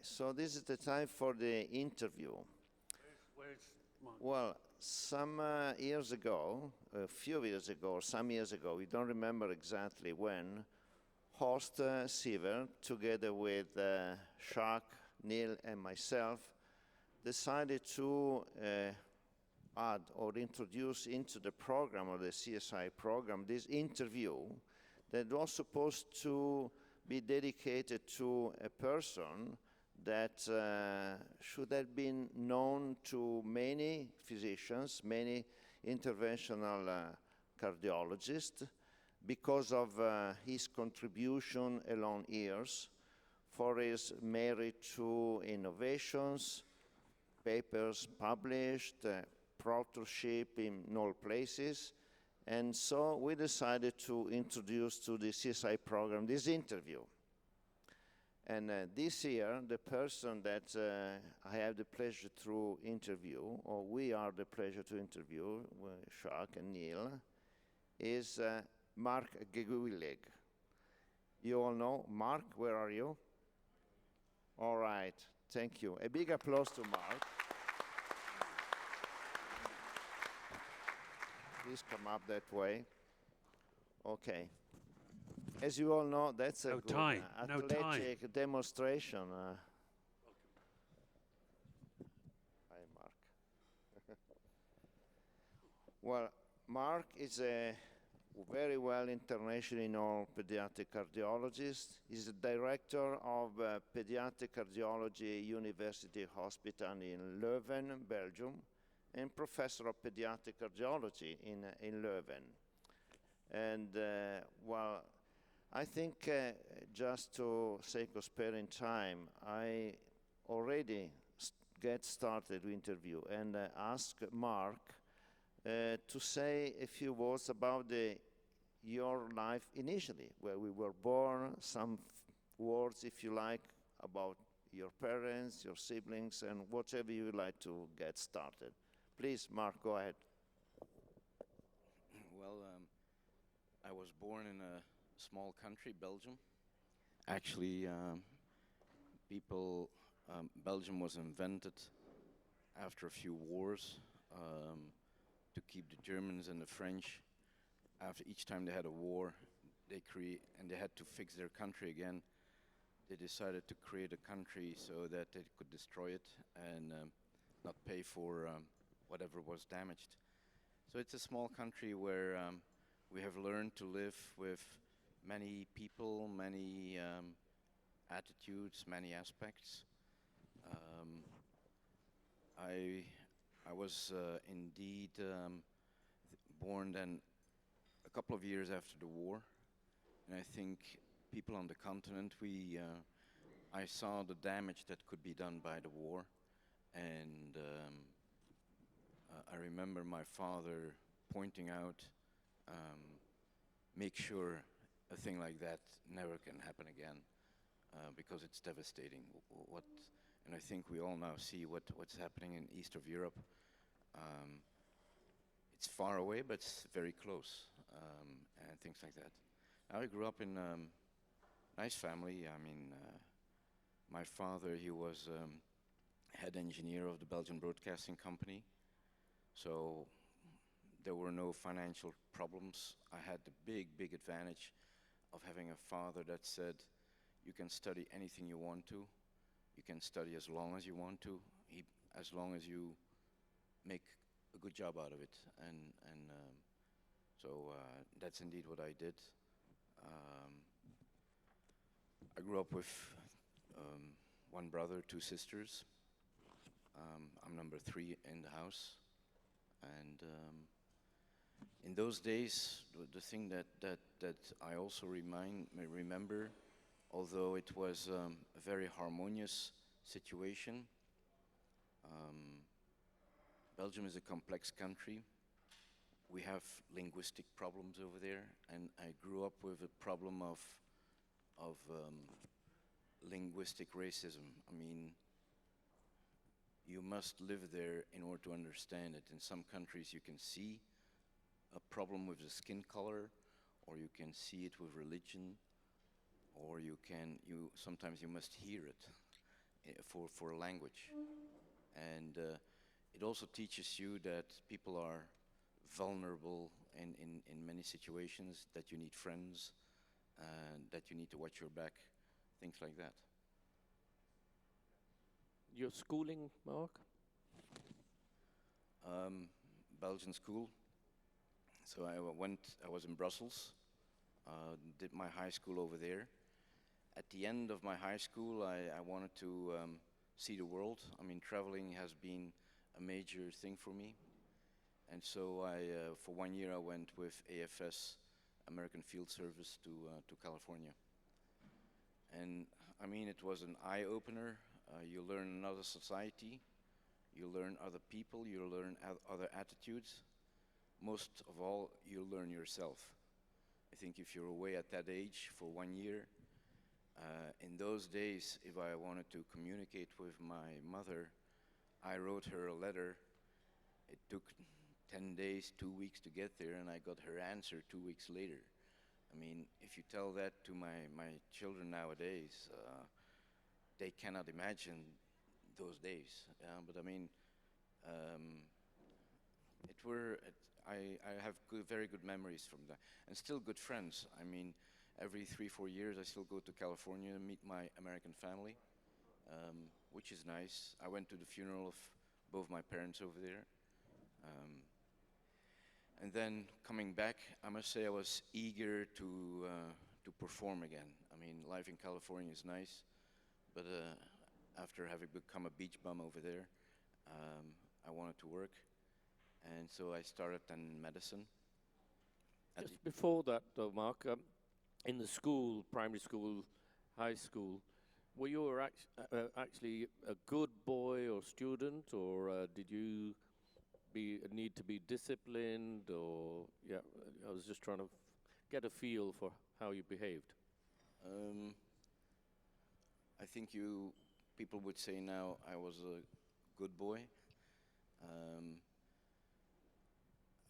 So this is the time for the interview. Where's Marc? Well, some years ago, a few years ago, or some years ago, we don't remember exactly when, Horst Siever, together with Jacques, Neil, and myself, decided to add or introduce into the program, or the CSI program, this interview that was supposed to be dedicated to a person that should have been known to many physicians, many interventional cardiologists, because of his contribution along years, for his merit to innovations, papers published, proctorship in all places. And so we decided to introduce to the CSI program this interview. And this year, the person that I have the pleasure to interview, or we are the pleasure to interview, Jacques and Neil, is Marc Gewillig. You all know Marc, where are you? All right, thank you. A big applause to Marc. Please come up that way. Okay. As you all know, that's a good athletic demonstration. Hi, Marc. Well, Marc is a very well internationally known pediatric cardiologist. He's the director of Pediatric Cardiology University Hospital in Leuven, Belgium, and professor of pediatric cardiology in Leuven. And well, I think just to sake of sparing time, I already get started the interview and ask Marc to say a few words about your life initially, where we were born, some words, if you like, about your parents, your siblings, and whatever you would like to get started. Please, Marc, go ahead. Well, I was born in a small country, Belgium. Actually, Belgium was invented after a few wars to keep the Germans and the French. After each time they had a war, they had to fix their country again. They decided to create a country so that they could destroy it and not pay for whatever was damaged. So it's a small country where we have learned to live with many people, many attitudes, many aspects. I was indeed born then a couple of years after the war, and I think people on the continent, I saw the damage that could be done by the war, and I remember my father pointing out, make sure a thing like that never can happen again, because it's devastating. And I think we all now see what's happening in east of Europe. It's far away, but it's very close, and things like that. I grew up in a nice family. I mean, my father, he was head engineer of the Belgian Broadcasting Company, so there were no financial problems. I had the big advantage of having a father that said, you can study anything you want to, you can study as long as you want to, as long as you make a good job out of it. And so that's indeed what I did. I grew up with one brother, two sisters. I'm number 3 in the house. And in those days, the thing that I also remember, although it was a very harmonious situation, Belgium is a complex country. We have linguistic problems over there, and I grew up with a problem of linguistic racism. I mean, you must live there in order to understand it. In some countries you can see a problem with the skin color, or you can see it with religion, or sometimes you must hear it. for a language. And it also teaches you that people are vulnerable in many situations, that you need friends, that you need to watch your back, things like that. Your schooling, Mark? Belgian school. So I was in Brussels, did my high school over there. At the end of my high school, I wanted to see the world. I mean, traveling has been a major thing for me. And so for 1 year, I went with AFS, American Field Service, to California. And I mean, it was an eye-opener. You learn another society, you learn other people, you learn other attitudes. Most of all, you learn yourself. I think if you're away at that age for 1 year, in those days, if I wanted to communicate with my mother, I wrote her a letter. It took 10 days, 2 weeks to get there, and I got her answer 2 weeks later. I mean, if you tell that to my children nowadays, they cannot imagine those days. But I mean, I have very good memories from that, and still good friends. I mean, every 3-4 years, I still go to California and meet my American family, which is nice. I went to the funeral of both my parents over there. And then coming back, I must say I was eager to perform again. I mean, life in California is nice, but after having become a beach bum over there, I wanted to work, and so I started in medicine. Just before that, though, Mark, in the school, primary school, high school, were you actually a good boy or student, or did you need to be disciplined, or yeah? I was just trying to get a feel for how you behaved. I think people would say now I was a good boy.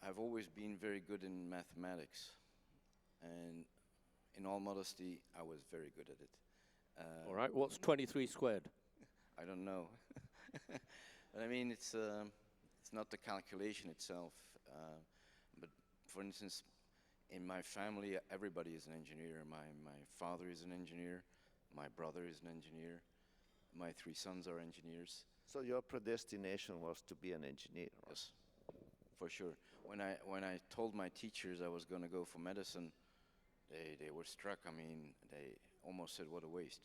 I've always been very good in mathematics, and in all modesty, I was very good at it. All right, what's 23 squared? I don't know. But I mean, it's not the calculation itself. But for instance, in my family, everybody is an engineer. My father is an engineer. My brother is an engineer. My 3 sons are engineers. So your predestination was to be an engineer? Yes, for sure. When I told my teachers I was going to go for medicine, they were struck. I mean, they almost said, "What a waste."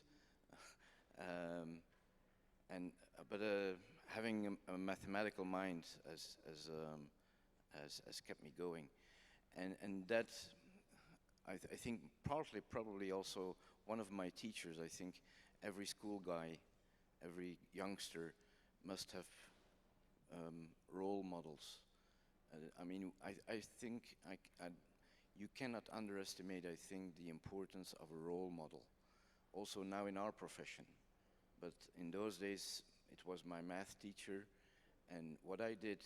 But having a mathematical mind has kept me going, and that I think probably also one of my teachers. I think every school guy, every youngster must have role models. I mean, I think you cannot underestimate, I think, the importance of a role model. Also now in our profession. But in those days, it was my math teacher, and what I did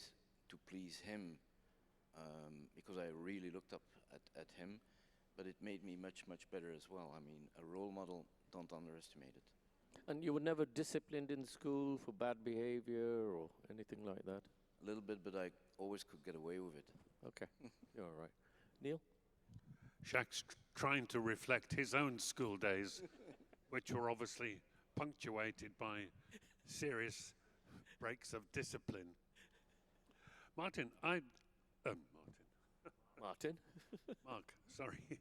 to please him, because I really looked up at him, but it made me much, much better as well. I mean, a role model, don't underestimate it. And you were never disciplined in school for bad behavior or anything like that? A little bit, but I always could get away with it. Okay, you're all right. Neil? Jacques trying to reflect his own school days, which were obviously punctuated by serious breaks of discipline. Martin, Martin? Mark, sorry.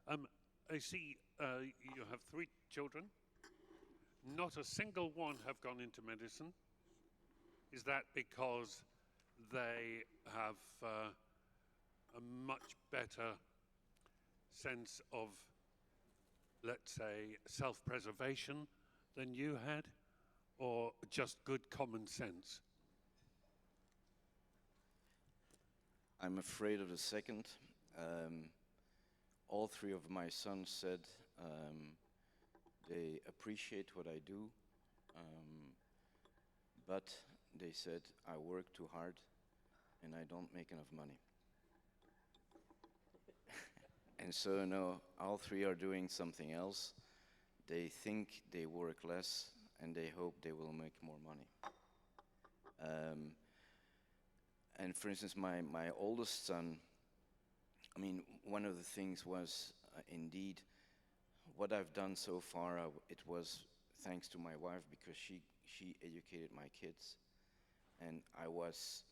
I see you have 3 children. Not a single one have gone into medicine. Is that because they have a much better sense of, let's say, self-preservation than you had, or just good common sense? I'm afraid of the second. All 3 of my sons said they appreciate what I do, but they said I work too hard and I don't make enough money. And so no, all 3 are doing something else. They think they work less and they hope they will make more money. And for instance, my oldest son, I mean, one of the things was indeed what I've done so far, it was thanks to my wife, because she educated my kids. And I was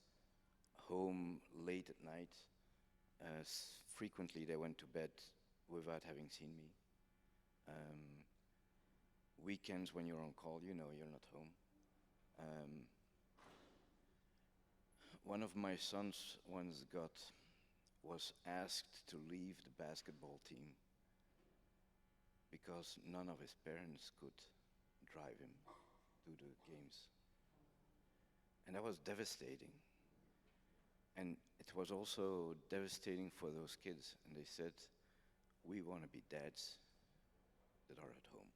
home late at night. Frequently they went to bed without having seen me. Weekends when you're on call, you know you're not home. One of my sons was asked to leave the basketball team because none of his parents could drive him to the games. And that was devastating. And it was also devastating for those kids. And they said, we want to be dads that are at home.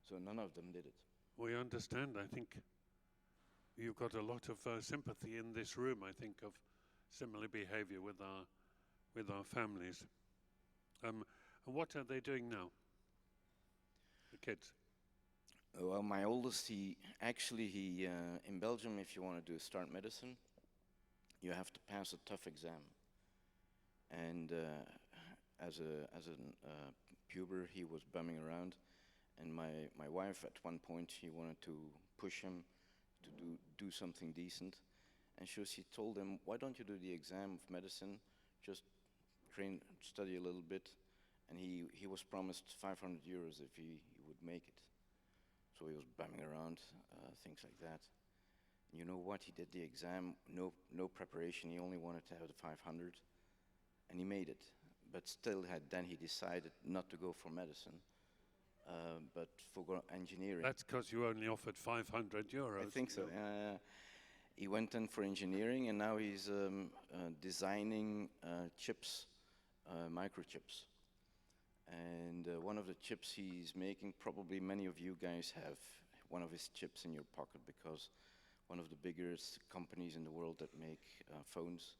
So none of them did it. We understand. I think you've got a lot of sympathy in this room, I think, of similar behavior with our families. And what are they doing now, the kids? Well, my oldest, he in Belgium, if you want to start medicine, you have to pass a tough exam. And as a puber, he was bumming around. And my wife, at one point, she wanted to push him to do something decent. And she told him, why don't you do the exam of medicine, just study a little bit. And he was promised 500 euros if he would make it. So he was bumming around, things like that. And you know what? He did the exam, no preparation. He only wanted to have the 500, and he made it. But still, then he decided not to go for medicine, but for engineering. That's because you only offered 500 euros. I think so. He went in for engineering, and now he's designing chips, microchips. And one of the chips he's making, probably many of you guys have one of his chips in your pocket, because one of the biggest companies in the world that make phones,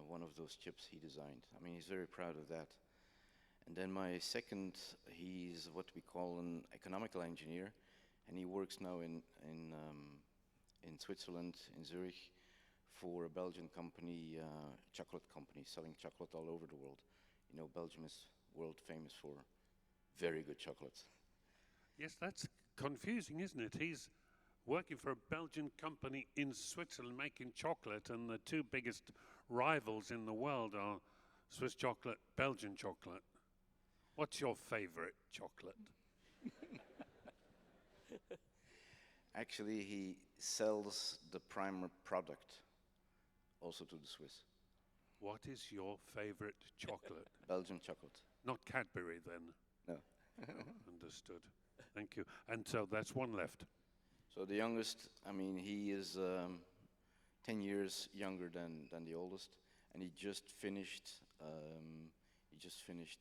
one of those chips he designed. I mean, he's very proud of that. And then my second, he's what we call an economical engineer, and he works now in Switzerland, in Zurich, for a Belgian company, chocolate company, selling chocolate all over the world. You know, Belgium is world famous for very good chocolate. Yes, that's confusing, isn't it? He's working for a Belgian company in Switzerland making chocolate, and the two biggest rivals in the world are Swiss chocolate, Belgian chocolate. What's your favorite chocolate? Actually, he sells the primer product also to the Swiss. What is your favorite chocolate? Belgian chocolate. Not Cadbury, then? No. Understood. Thank you. And so that's one left. So the youngest, I mean, he is 10 years younger than the oldest, and he just finished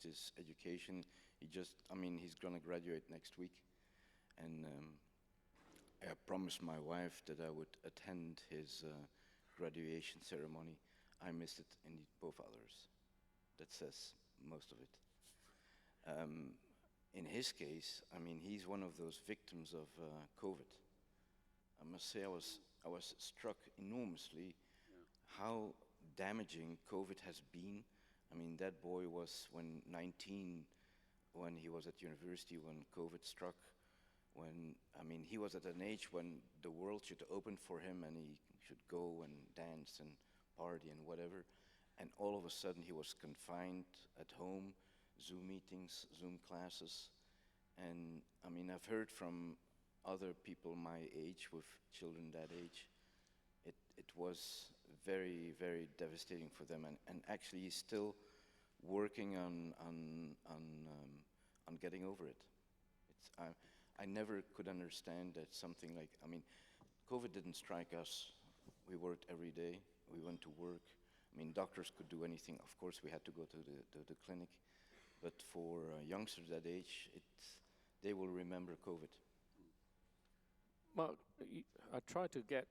his education. He's gonna graduate next week, and I promised my wife that I would attend his graduation ceremony. I missed it, and both others. That says most of it. In his case, I mean, he's one of those victims of COVID. I must say, I was struck enormously how damaging COVID has been. I mean, that boy was 19 when he was at university when COVID struck. He was at an age when the world should open for him and he should go and dance and party and whatever. And all of a sudden he was confined at home, Zoom meetings, Zoom classes. And I mean, I've heard from other people my age with children that age, it was very, very devastating for them. And actually he's still working on getting over it. I never could understand that something like, I mean, COVID didn't strike us. We worked every day. We went to work. I mean, doctors could do anything. Of course, we had to go to the clinic. But for youngsters that age, they will remember COVID. Marc, I tried to get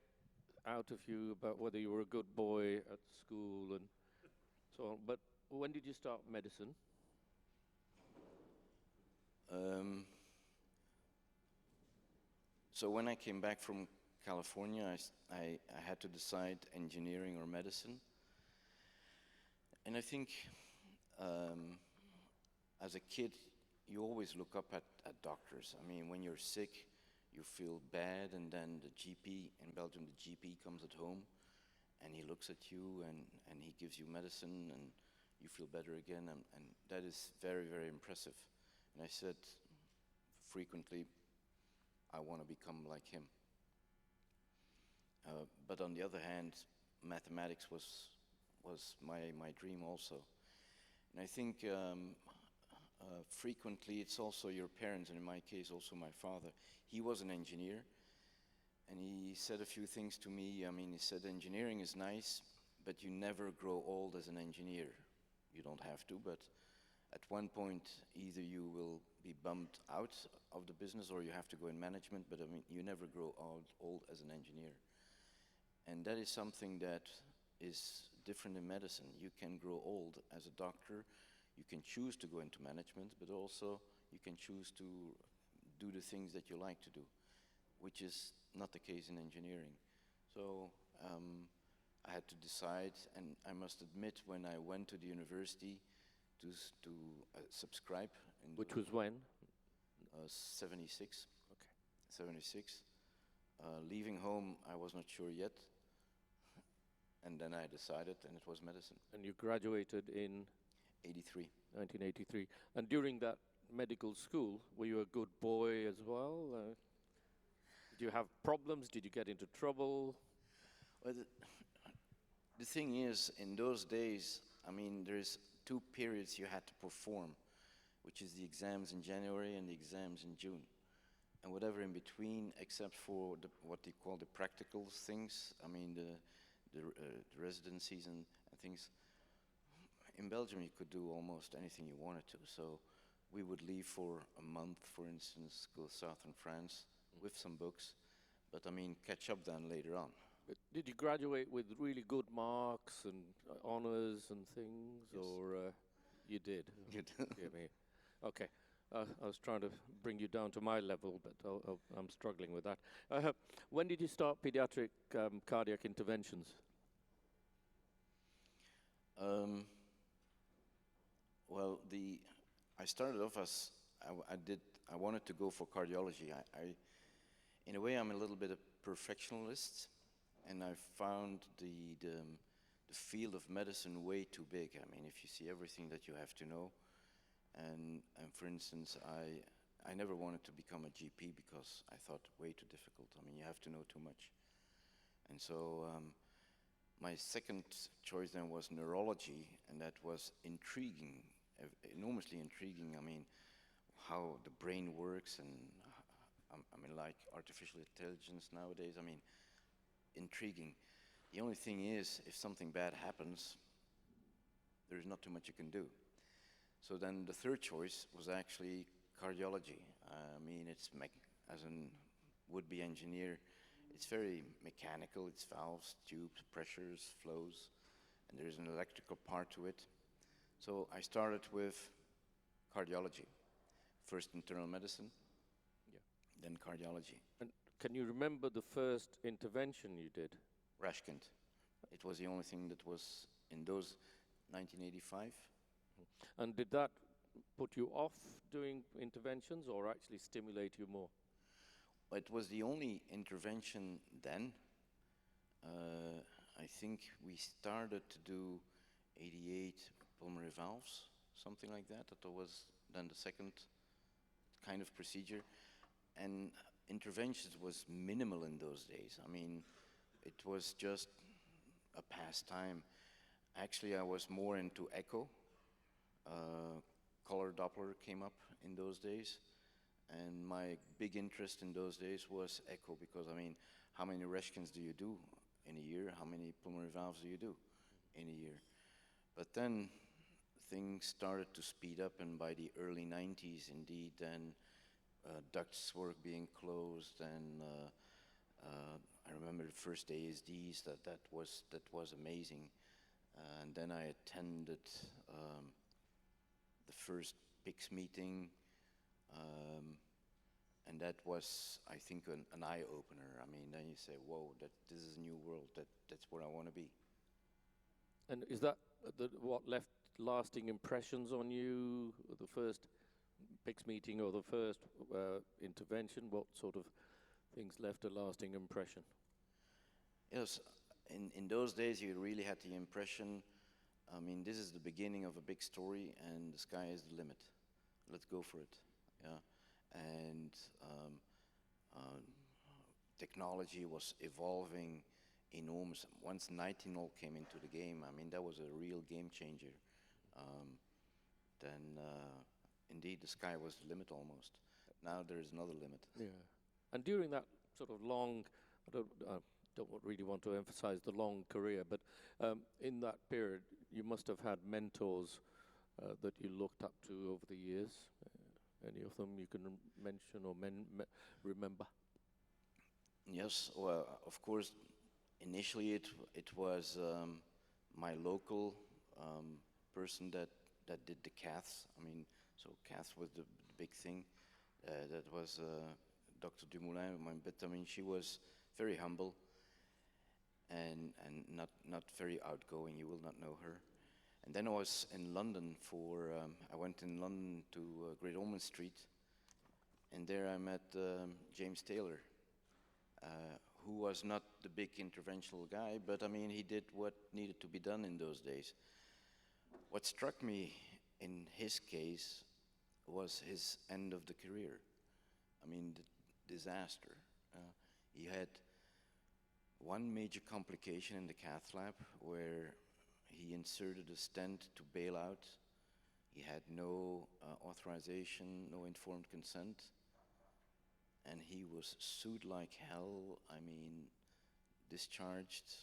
out of you about whether you were a good boy at school and so on, but when did you start medicine? So when I came back from California, I had to decide engineering or medicine. And I think as a kid, you always look up at doctors. I mean, when you're sick, you feel bad, and then the GP, in Belgium, the GP comes at home, and he looks at you, and he gives you medicine, and you feel better again, and that is very, very impressive. And I said frequently, I want to become like him. But on the other hand, mathematics was my dream also. And I think frequently it's also your parents, and in my case also my father. He was an engineer, and he said a few things to me. I mean, he said engineering is nice, but you never grow old as an engineer. You don't have to, but at one point either you will be bumped out of the business or you have to go in management, but I mean, you never grow old as an engineer. And that is something that is different in medicine. You can grow old as a doctor. You can choose to go into management, but also you can choose to do the things that you like to do, which is not the case in engineering. So I had to decide, and I must admit, when I went to the university to subscribe. Which was when? 76. Okay. 76. Leaving home, I was not sure yet. And then I decided, and it was medicine. And you graduated in? 83. 1983. And during that medical school, were you a good boy as well? Did you have problems? Did you get into trouble? Well, the thing is, in those days, I mean, there's 2 periods you had to perform, which is the exams in January and the exams in June. And whatever in between, except for what they call the practical things, I mean, the residencies and things. In Belgium, you could do almost anything you wanted to. So we would leave for a month, for instance, go southern France with some books, but I mean, catch up then later on. But did you graduate with really good marks and honors and things, Yes. or you did? Good. Yeah, me. Okay. I was trying to bring you down to my level, but I'm struggling with that. When did you start pediatric cardiac interventions? Well, I started off as I wanted to go for cardiology. In a way, I'm a little bit a perfectionist, and I found the field of medicine way too big. I mean, if you see everything that you have to know, and for instance, I never wanted to become a GP because I thought way too difficult. I mean, you have to know too much. And so my second choice then was neurology, and that was intriguing, enormously intriguing. I mean, how the brain works, and I mean, like artificial intelligence nowadays. I mean, intriguing. The only thing is, if something bad happens, there's not too much you can do. So then the third choice was actually cardiology. I mean, as a would-be engineer, it's very mechanical. It's valves, tubes, pressures, flows, and there's an electrical part to it. So I started with cardiology. First internal medicine, then cardiology. And can you remember the first intervention you did? Rashkent. It was the only thing that was in those 1985. And did that put you off doing interventions or actually stimulate you more? It was the only intervention then. I think we started to do 88 pulmonary valves, something like that. That was then the second kind of procedure. And interventions was minimal in those days. I mean, it was just a pastime. Actually, I was more into echo. Color Doppler came up in those days, and my big interest in those days was echo, because I mean, how many Reshkins do you do in a year? How many pulmonary valves do you do in a year? But then things started to speed up, and by the early 90s, indeed, then ducts were being closed, and I remember the first ASDs. That was amazing, and then I attended the first PICS meeting, And that was, I think, an eye-opener. I mean, then you say, whoa, this is a new world. That's where I want to be. And is that what left lasting impressions on you? The first PIX meeting or the first intervention? What sort of things left a lasting impression? Yes, in those days you really had the impression, I mean, this is the beginning of a big story and the sky is the limit. Let's go for it. Yeah, and technology was evolving enormous. Once nitinol came into the game, I mean, that was a real game changer. Then indeed the sky was the limit almost. Now there is another limit. Yeah. And during that sort of long, I don't really want to emphasize the long career, but in that period, you must have had mentors that you looked up to over the years. Any of them you can mention or remember? Yes, well, of course, initially it was my local person that did the caths. I mean, so caths was the big thing. That was Dr. Dumoulin, but I mean, she was very humble and not very outgoing. You will not know her. And then I was in London I went in London to Great Ormond Street, and there I met James Taylor, who was not the big interventional guy, but I mean, he did what needed to be done in those days. What struck me in his case was his end of the career. I mean, the disaster. He had one major complication in the cath lab where he inserted a stent to bail out. He had no authorization, no informed consent, and he was sued like hell. I mean, discharged.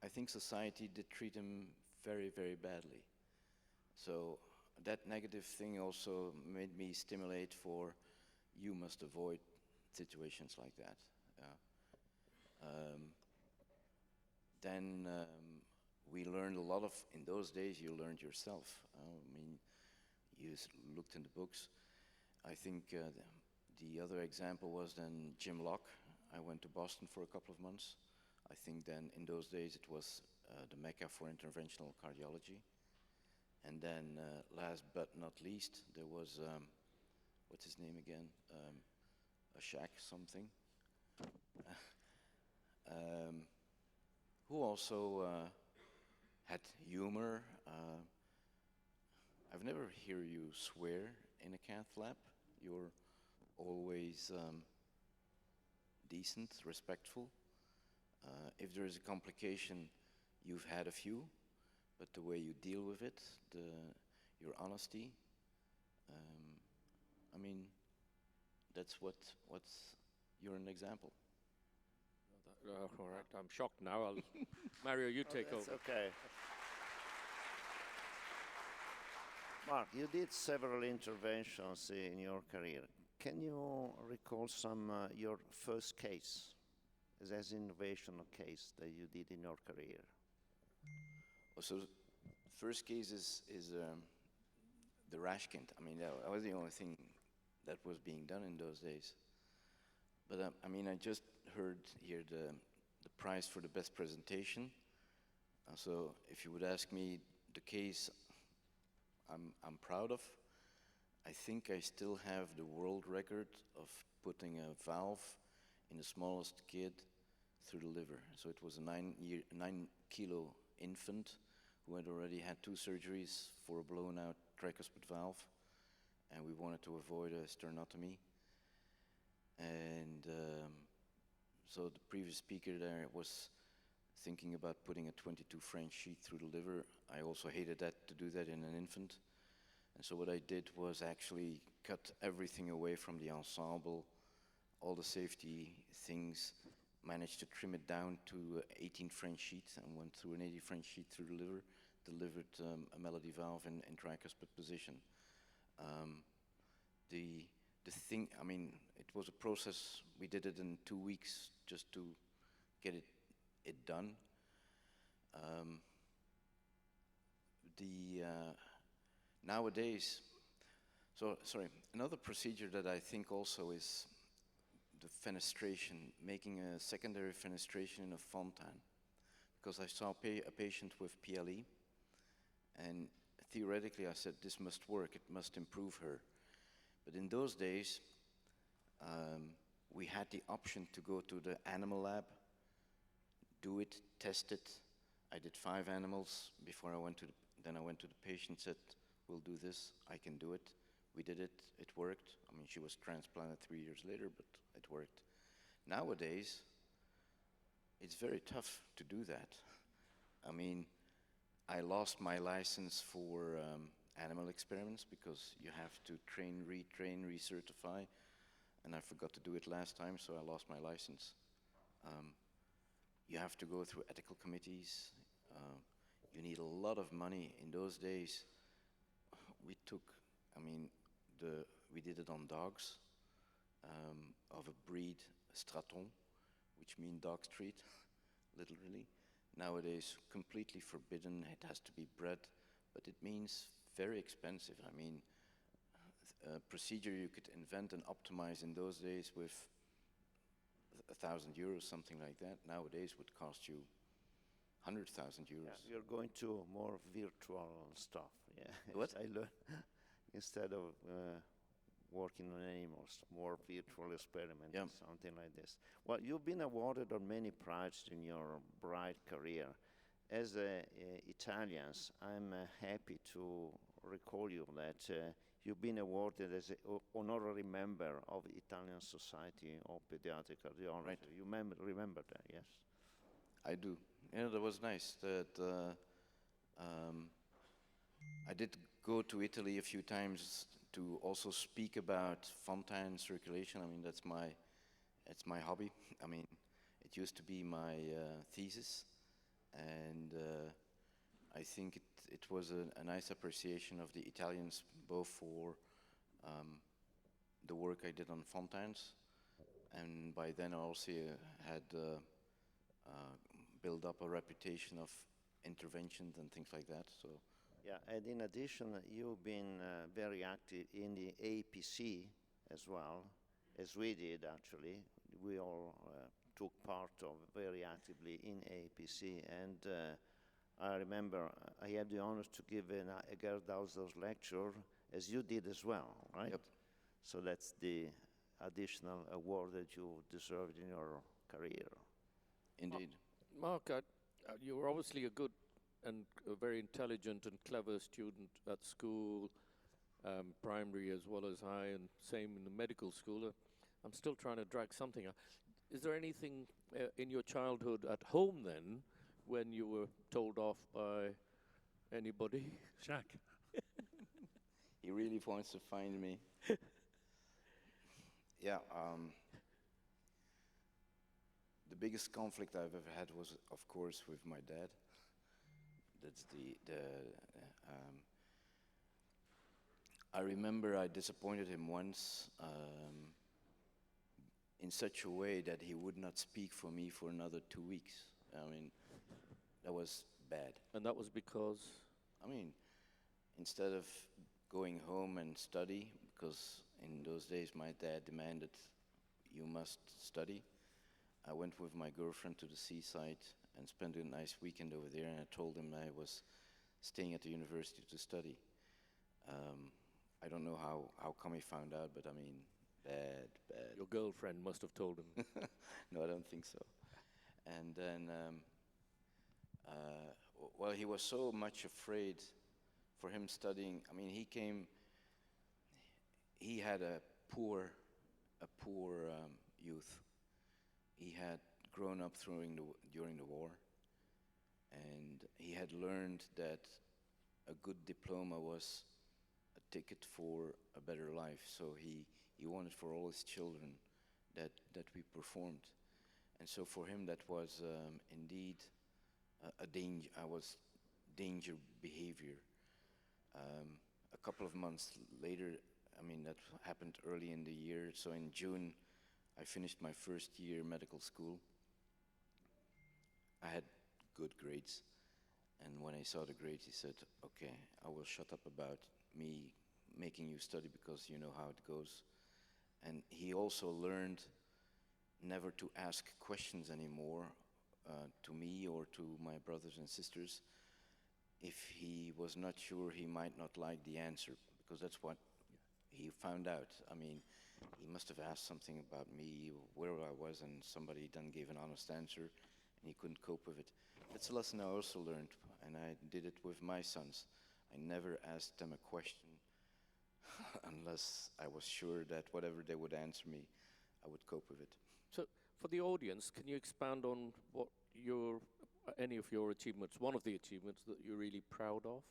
I think society did treat him very, very badly. So that negative thing also made me stimulate for, you must avoid situations like that. Then we learned a lot of, in those days you learned yourself. I mean, you looked in the books. I think the other example was then Jim Locke. I went to Boston for a couple of months. I think then in those days it was the Mecca for interventional cardiology. And then last but not least, there was, what's his name again? A Shaq something. Who also had humor. I've never hear you swear in a cath lab. You're always decent, respectful. If there is a complication, you've had a few, but the way you deal with it, your honesty, I mean, that's you're an example. All right, I'm shocked now. Mario, you take over. Okay. Marc, you did several interventions in your career. Can you recall some your first case, as innovational case that you did in your career? So the first case is the Rashkind. I mean, that was the only thing that was being done in those days. But I mean, I just heard here the prize for the best presentation. So if you would ask me the case I'm proud of, I think I still have the world record of putting a valve in the smallest kid through the liver. So it was a 9-kilo infant who had already had 2 surgeries for a blown out tricuspid valve, and we wanted to avoid a sternotomy. And so the previous speaker there was thinking about putting a 22 French sheet through the liver. I also hated to do that in an infant. And so what I did was actually cut everything away from the ensemble, all the safety things, managed to trim it down to 18 French sheets, and went through an 80 French sheet through the liver, delivered a melody valve in tricuspid position. The thing, I mean, it was a process. We did it in 2 weeks just to get it done. Nowadays, So, sorry, another procedure that I think also is the fenestration, making a secondary fenestration in a fontan. Because I saw a patient with PLE, and theoretically I said, this must work, it must improve her. But in those days, we had the option to go to the animal lab, do it, test it. I did 5 animals before I went to then I went to the patient, said, we'll do this, I can do it. We did it, it worked. I mean, she was transplanted 3 years later, but it worked. Nowadays, it's very tough to do that. I mean, I lost my license for animal experiments because you have to train, retrain, recertify, and I forgot to do it last time, so I lost my license. You have to go through ethical committees. You need a lot of money. In those days, we took, I mean, we did it on dogs of a breed, Straton, which means dog street, literally. Nowadays, completely forbidden. It has to be bred, but it means very expensive. I mean, a procedure you could invent and optimize in those days with 1,000 euros, something like that, nowadays would cost you 100,000 euros. Yeah, you're going to more virtual stuff. Yeah. What? I learned instead of working on animals, more virtual experiments, Yeah. something like this. Well, you've been awarded on many prizes in your bright career. As Italians, I'm happy to recall you that you've been awarded as an honorary member of the Italian Society of Pediatric Cardiology. Right. You remember that, yes? I do. Yeah, that was nice. That I did go to Italy a few times to also speak about fontan circulation. I mean, it's my hobby. I mean, it used to be my thesis, and I think it was a nice appreciation of the Italians, both for the work I did on fontans, and by then I also had built up a reputation of interventions and things like that. So. Yeah, and in addition, you've been very active in the APC as well, as we did actually. We all took part of very actively in APC, and I remember I had the honor to give a Gerd Ausdorf's lecture, as you did as well, right? Yep. So that's the additional award that you deserved in your career. Indeed. Mark, you were obviously a good and a very intelligent and clever student at school, primary as well as high, and same in the medical school. I'm still trying to drag something out. Is there anything in your childhood at home then, when you were told off by anybody? Jacques. He really wants to find me. Yeah. The biggest conflict I've ever had was, of course, with my dad. That's I remember I disappointed him once in such a way that he would not speak for me for another 2 weeks. I mean, that was bad. And that was because? I mean, instead of going home and study, because in those days my dad demanded you must study, I went with my girlfriend to the seaside and spent a nice weekend over there, and I told him I was staying at the university to study. I don't know how come he found out, but I mean, bad. Your girlfriend must have told him. No, I don't think so. And then, well, he was so much afraid for him studying. I mean, he had a poor youth. He had grown up during the war, and he had learned that a good diploma was a ticket for a better life. So he wanted for all his children that we performed, and so for him that was indeed a danger. I was danger behavior. A couple of months later, I mean that happened early in the year. So in June, I finished my first year medical school. I had good grades, and when I saw the grades, he said, "Okay, I will shut up about me making you study because you know how it goes. And he also learned never to ask questions anymore to me or to my brothers and sisters. If he was not sure, he might not like the answer, because that's what he found out. I mean, he must have asked something about me, where I was, and somebody then gave an honest answer, and he couldn't cope with it. That's a lesson I also learned, and I did it with my sons. I never asked them a question unless I was sure that whatever they would answer me, I would cope with it. So, for the audience, can you expand on what any of your achievements, one of the achievements that you're really proud of?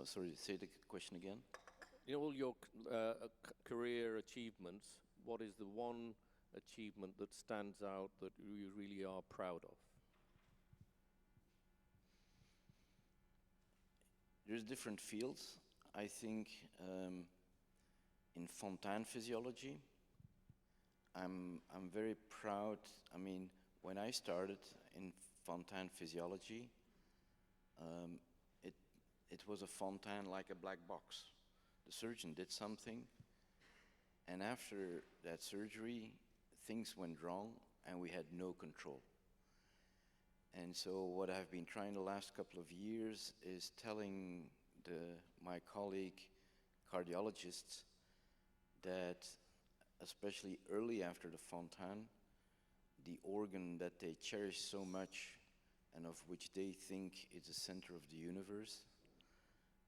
Sorry, say the question again. In all your career achievements, what is the one achievement that stands out that you really are proud of? There's different fields. I think in fontaine physiology, I'm very proud. I mean, when I started in fontaine physiology, it was a fontaine like a black box. The surgeon did something, and after that surgery, things went wrong, and we had no control. And so what I've been trying the last couple of years is telling my colleague cardiologists that, especially early after the fontaine, the organ that they cherish so much and of which they think is the center of the universe,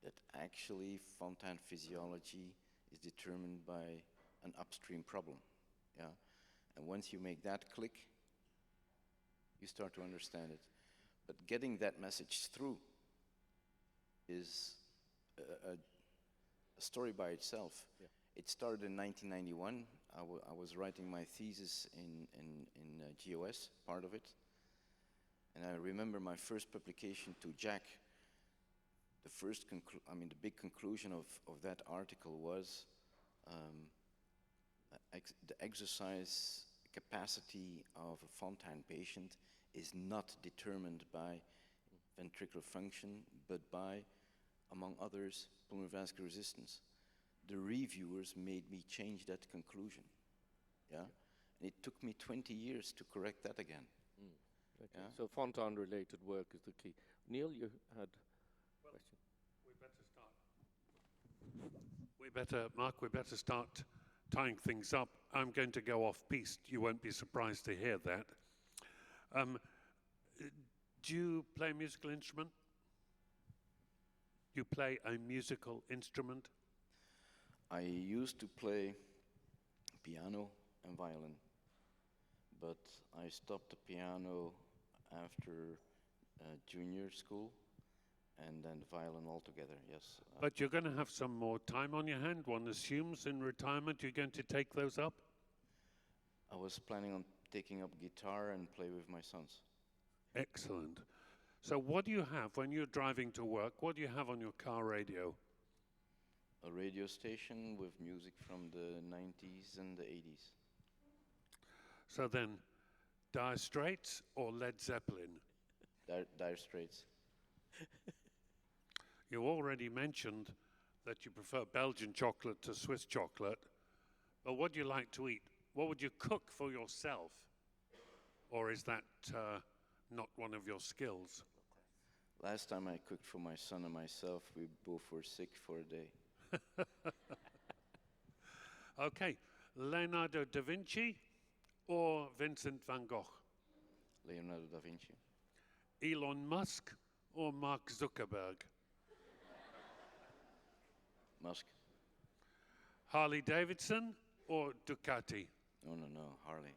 that actually fontaine physiology is determined by an upstream problem. Yeah? And once you make that click, you start to understand it. But getting that message through is a story by itself. Yeah. It started in 1991. I was writing my thesis in GOS, part of it. And I remember my first publication to Jack. The big conclusion of that article was the exercise capacity of a fontaine patient is not determined by ventricular function, but by, among others, pulmonary vascular resistance. The reviewers made me change that conclusion. Yeah? And it took me 20 years to correct that again. Okay. Yeah? So fontaine-related work is the key. Neil, you had a question. Marc, we better start tying things up. I'm going to go off-piste. You won't be surprised to hear that. Do you play a musical instrument? You play a musical instrument? I used to play piano and violin, but I stopped the piano after junior school, and then the violin altogether, yes. But you're going to have some more time on your hand. One assumes in retirement you're going to take those up? I was planning on taking up guitar and play with my sons. Excellent. So what do you have when you're driving to work? What do you have on your car radio? A radio station with music from the 90s and the 80s. So then, Dire Straits or Led Zeppelin? Dire Straits. You already mentioned that you prefer Belgian chocolate to Swiss chocolate. But what do you like to eat? What would you cook for yourself? Or is that not one of your skills? Last time I cooked for my son and myself, we both were sick for a day. Okay, Leonardo da Vinci or Vincent van Gogh? Leonardo da Vinci. Elon Musk or Mark Zuckerberg? Musk. Harley Davidson or Ducati? No, Harley.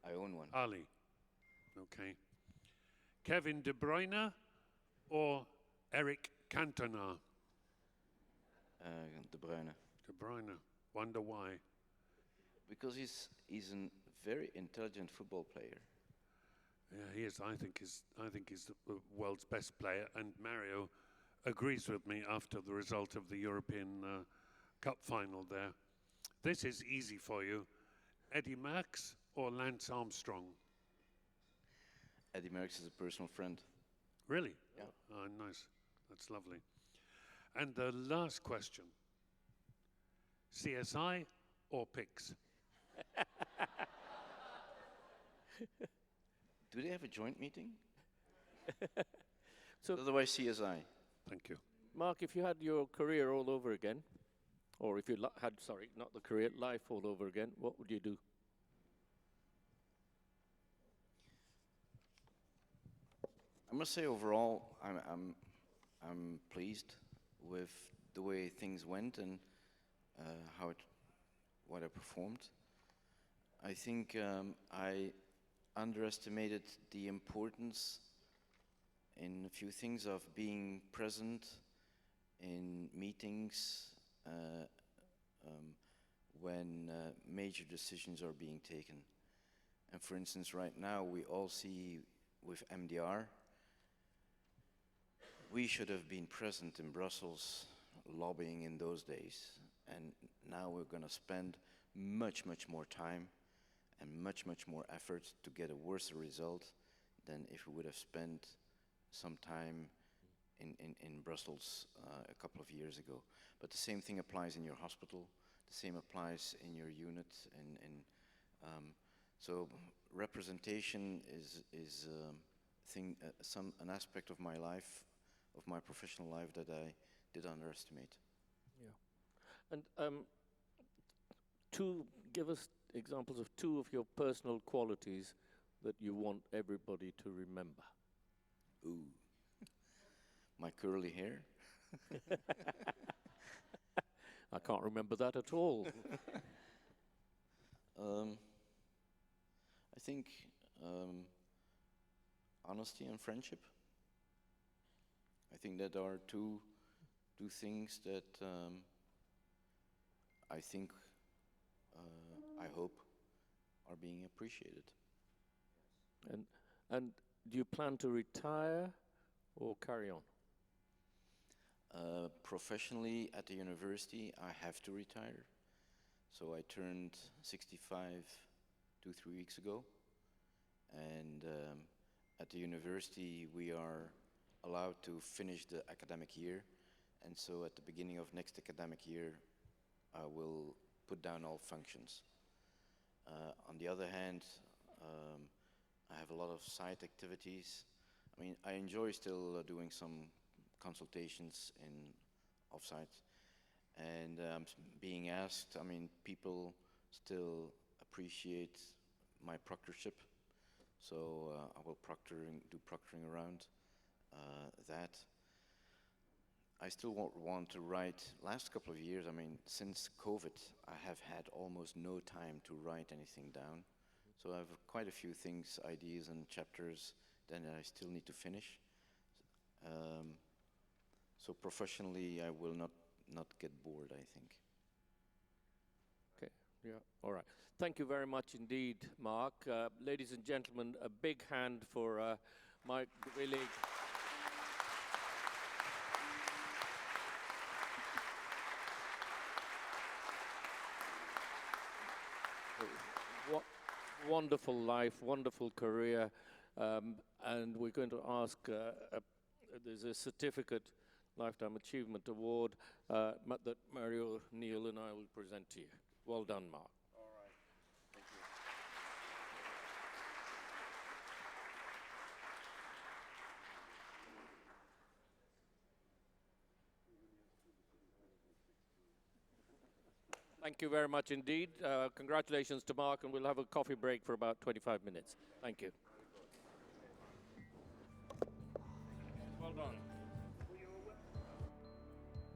I own one. Harley. Okay. Kevin De Bruyne or Eric Cantona? De Bruyne. De Bruyne. Wonder why? Because he's a very intelligent football player. Yeah, he is. I think he's the world's best player, and Mario agrees with me after the result of the European Cup final there. This is easy for you. Eddie Merckx or Lance Armstrong? Eddie Merckx is a personal friend. Really? Yeah. Oh, nice. That's lovely. And the last question. CSI or PIX? Do they have a joint meeting? So- Otherwise, CSI. Thank you. Mark, if you had your career all over again, or if you had, sorry, not the career, life all over again, what would you do? I must say, overall, I'm pleased with the way things went and what I performed. I think I underestimated the importance in a few things of being present in meetings when major decisions are being taken. And for instance, right now we all see with MDR, we should have been present in Brussels lobbying in those days. And now we're going to spend much, much more time and much, much more effort to get a worse result than if we would have spent some time in Brussels a couple of years ago. But the same thing applies in your hospital, the same applies in your unit. So representation is an aspect of my life, of my professional life, that I did underestimate. Yeah. And give us examples of two of your personal qualities that you want everybody to remember. Ooh. My curly hair. I can't remember that at all. I think honesty and friendship. I think that are two things that I think, I hope, are being appreciated. And do you plan to retire or carry on? Professionally, at the university, I have to retire. So I turned 65 2-3 weeks ago. And at the university, we are allowed to finish the academic year. And so at the beginning of next academic year, I will put down all functions. On the other hand, I have a lot of side activities. I mean, I enjoy still doing some consultations in offsite, and being asked. I mean, people still appreciate my proctorship, so I will do proctoring around that. I still want to write. Last couple of years, I mean, since COVID, I have had almost no time to write anything down. So I have quite a few things, ideas and chapters that I still need to finish. So professionally, I will not get bored, I think. Okay, yeah, all right. Thank you very much indeed, Marc. Ladies and gentlemen, a big hand for Marc Gewillig. Wonderful life, wonderful career, and we're going to ask, there's a certificate, Lifetime Achievement Award, that Mario, Neil and I will present to you. Well done, Marc. All right, thank you. Thank you very much indeed. Congratulations to Marc, and we'll have a coffee break for about 25 minutes. Thank you. Well done.